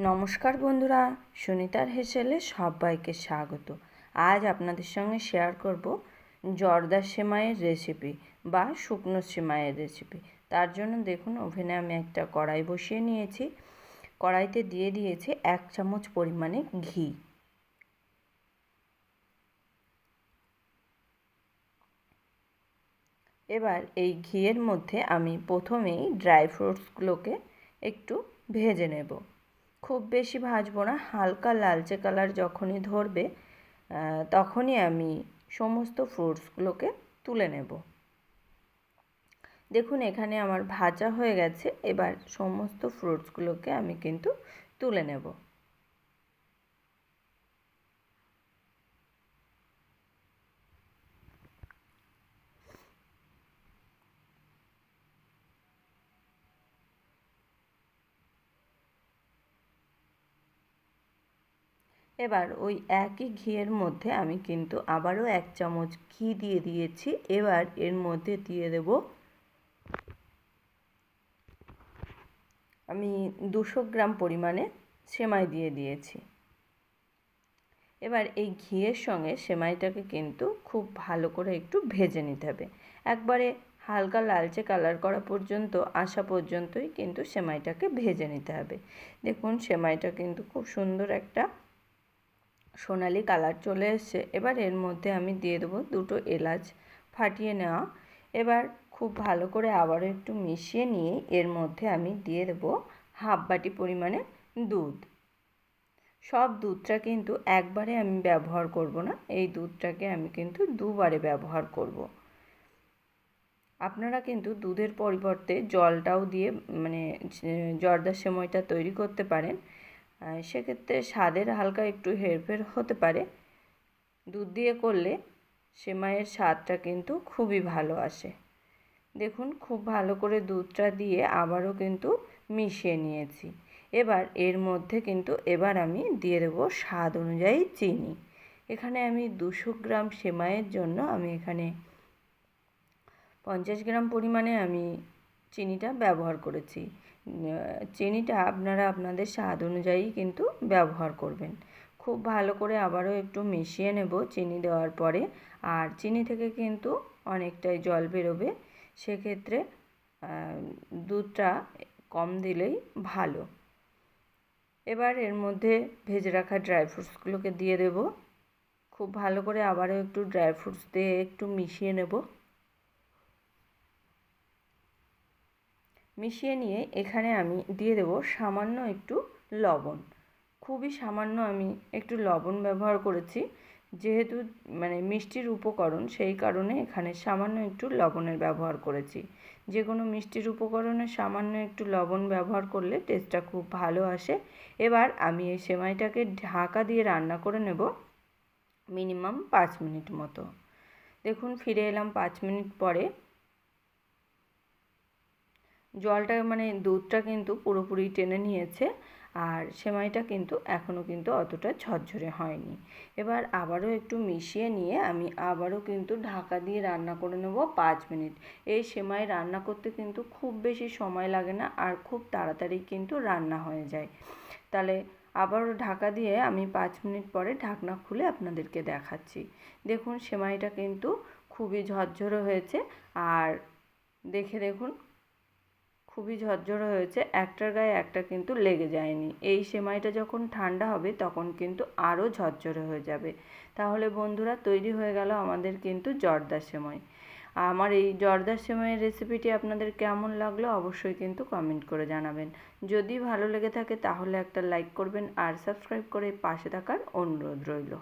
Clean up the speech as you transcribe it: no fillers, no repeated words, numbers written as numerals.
নমস্কার বন্ধুরা, সুনিতার হেসেলে সবাইকে স্বাগত। আজ আপনাদের সঙ্গে শেয়ার করব জর্দা সেমাইয়ের রেসিপি বা শুকনো সেমাইয়ের রেসিপি। তার জন্য দেখুন, ওভেনে আমি একটা কড়াই বসিয়ে নিয়েছি। কড়াইতে দিয়ে দিয়েছি 1 চামচ পরিমাণে ঘি। এবার এই ঘিয়ের মধ্যে আমি প্রথমেই ড্রাই ফ্রুটসগুলোকে একটু ভেজে নেব। খুব বেশি ভাজবো না, হালকা লালচে কালার যখনই ধরবে তখনই আমি সমস্ত ফ্রুটসগুলোকে তুলে নেব। দেখুন, এখানে আমার ভাজা হয়ে গেছে। এবার সমস্ত ফ্রুটসগুলোকে আমি কিন্তু তুলে নেব। এবার ওই একই ঘিয়ের মধ্যে আমি কিন্তু আবারও 1 চামচ ঘি দিয়ে দিয়েছি। এবার এর মধ্যে দিয়ে দেব আমি 200 গ্রাম পরিমাণে সেমাই দিয়ে দিয়েছি। এবার এই ঘিয়ের সঙ্গে সেমাইটাকে কিন্তু খুব ভালো করে একটু ভেজে নিতে হবে। একবারে হালকা লালচে কালার করা পর্যন্ত আসা পর্যন্তই কিন্তু সেমাইটাকে ভেজে নিতে হবে। দেখুন, সেমাইটা কিন্তু খুব সুন্দর একটা সোনালি কালার চলে এসছে। এবার এর মধ্যে আমি দিয়ে দেবো 2টো এলাচ ফাটিয়ে নেওয়া। এবার খুব ভালো করে আবারও একটু মিশিয়ে নিয়ে এর মধ্যে আমি দিয়ে দেবো হাফ বাটি পরিমাণে দুধ। সব দুধটা কিন্তু একবারে আমি ব্যবহার করব না, এই দুধটাকে আমি কিন্তু দুবারে ব্যবহার করব। আপনারা কিন্তু দুধের পরিবর্তে জলটাও দিয়ে জর্দা সেমাইটা তৈরি করতে পারেন। সেক্ষেত্রে স্বাদের হালকা একটু হেরফের হতে পারে। দুধ দিয়ে করলে সেমাইয়ের স্বাদটা কিন্তু খুবই ভালো আসে। দেখুন, খুব ভালো করে দুধটা দিয়ে আবারও কিন্তু মিশিয়ে নিয়েছি। এবার এর মধ্যে কিন্তু আমি দিয়ে দেবো স্বাদ অনুযায়ী চিনি। এখানে আমি 200 গ্রাম সেমাইয়ের জন্য আমি এখানে 50 গ্রাম পরিমাণে আমি চিনিটা ব্যবহার করেছি। চিনিটা আপনারা আপনাদের স্বাদ অনুযায়ী কিন্তু ব্যবহার করবেন। খুব ভালো করে আবারও একটু মিশিয়ে নেব চিনি দেওয়ার পরে। আর চিনি থেকে কিন্তু অনেকটাই জল বেরোবে, সেক্ষেত্রে দুধটা কম দিলেই ভালো। এবার এর মধ্যে ভেজে রাখা ড্রাই ফ্রুটসগুলোকে দিয়ে দেব। খুব ভালো করে আবারও একটু ড্রাই ফ্রুটস দিয়ে একটু মিশিয়ে নেব। মিশিয়ে নিয়ে এখানে আমি দিয়ে দেব সামান্য একটু লবণ। খুবই সামান্য আমি একটু লবণ ব্যবহার করেছি, যেহেতু মিষ্টির উপকরণ, সেই কারণে এখানে সামান্য একটু লবণের ব্যবহার করেছি। যে কোনো মিষ্টির উপকরণে সামান্য একটু লবণ ব্যবহার করলে টেস্টটা খুব ভালো আসে। এবার আমি এই সেমাইটাকে ঢাকা দিয়ে রান্না করে নেব মিনিমাম 5 মিনিট মতো। দেখুন, ফিরে এলাম 5 মিনিট পরে। জলটা দুধটা কিন্তু পুরোপুরি টেনে নিয়েছে, আর সেমাইটা কিন্তু এখনও কিন্তু অতটা ঝরঝরে হয়নি। এবার আবারও একটু মিশিয়ে নিয়ে আমি আবারও কিন্তু ঢাকা দিয়ে রান্না করে নেব 5 মিনিট। এই সেমাই রান্না করতে কিন্তু খুব বেশি সময় লাগে না, আর খুব তাড়াতাড়ি কিন্তু রান্না হয়ে যায়। তাহলে আবারও ঢাকা দিয়ে আমি 5 মিনিট পরে ঢাকনা খুলে আপনাদেরকে দেখাচ্ছি। দেখুন, সেমাইটা কিন্তু খুবই ঝরঝরে হয়েছে, আর দেখুন খুবই ঝরঝরে হয়েছে, একটার গায়ে একটা কিন্তু লেগে যায়নি। এই সেমাইটা যখন ঠান্ডা হবে তখন কিন্তু আরও ঝরঝরে হয়ে যাবে। তাহলে বন্ধুরা, তৈরি হয়ে গেল আমাদের কিন্তু জর্দা সেমাই। আমার এই জর্দা সেমাইয়ের রেসিপিটি আপনাদের কেমন লাগলো অবশ্যই কিন্তু কমেন্ট করে জানাবেন। যদি ভালো লেগে থাকে তাহলে একটা লাইক করবেন, আর সাবস্ক্রাইব করে পাশে থাকার অনুরোধ রইল।